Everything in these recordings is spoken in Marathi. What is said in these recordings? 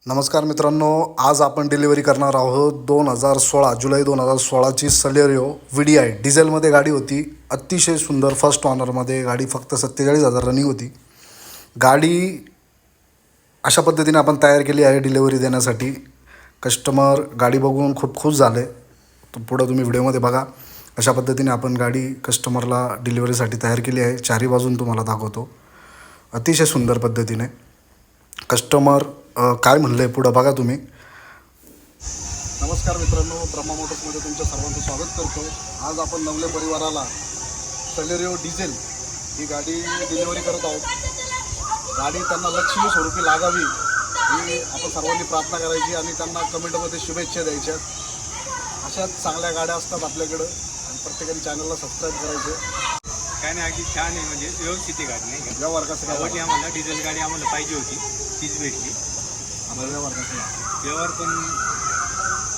नमस्कार मित्रांनो, आज आपण डिलिव्हरी करणार आहोत 2016 जुलै 2016ची सलेरिओ VDI डिझेलमध्ये गाडी होती. अतिशय सुंदर फर्स्ट ऑनरमध्ये गाडी, फक्त 47,000 रनिंग होती. गाडी अशा पद्धतीने आपण तयार केली आहे डिलिव्हरी देण्यासाठी. कस्टमर गाडी बघून खूप खुश झाले. तो पुढं तुम्ही व्हिडिओमध्ये बघा. अशा पद्धतीने आपण गाडी कस्टमरला डिलिव्हरीसाठी तयार केली आहे. चारी बाजून तुम्हाला दाखवतो अतिशय सुंदर पद्धतीने. कस्टमर काय म्हणले पुढं बघा तुम्ही. नमस्कार मित्रांनो, ब्रह्मा मोटर्समध्ये तुमच्या सर्वांचं स्वागत करतो. आज आपण नवले परिवाराला सलेरिओ डिझेल ही गाडी डिलिव्हरी करत आहोत. गाडी त्यांना लक्ष्मी स्वरूपी लागावी ही आपण सर्वांनी प्रार्थना करायची आणि त्यांना कमेंटमध्ये शुभेच्छा द्यायच्या. अशाच चांगल्या गाड्या असतात आपल्याकडं आणि प्रत्येकाने चॅनलला सबस्क्राईब करायचं. काय नाही, अगदी छान आहे. म्हणजे व्यवस्थित आहे गाडी, नाही का? व्यवहार कसं काय आवडली आम्हाला. डिझेल गाडी आम्हाला पाहिजे होती, तीच भेटली. आपला व्यवहार कसं व्यवहार पण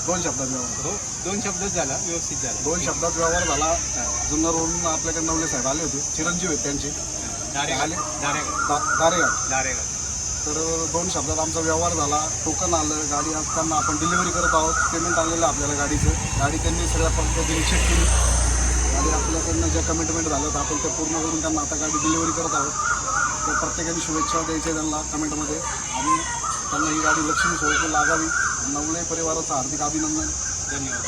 दोन शब्दात व्यवहार हो, 2 शब्दच झाला, व्यवस्थित झाला. 2 शब्दात व्यवहार झाला. जुन्नरवरून आपल्याकडे नवले साहेब आले होते, चिरंजीव आहेत त्यांचे, दारेगाव. तर 2 शब्दात आमचा व्यवहार झाला. टोकन आलं, गाडी आज त्यांना आपण डिलिव्हरी करत आहोत. पेमेंट आलेलं आपल्याला गाडीचं. गाडी त्यांनी सगळ्या पद्धतीने चेक केली. गाडी आपल्याकडनं ज्या कमिटमेंट झालं तर आपण ते पूर्ण करून त्यांना आता गाडी डिलिव्हरी करत आहोत. तर प्रत्येकाने शुभेच्छा द्यायच्या त्यांना कमेंटमध्ये आणि त्यांना ही गाडी लक्ष्मी स्वरूपी लागावी. नवले परिवाराचं हार्दिक अभिनंदन. धन्यवाद.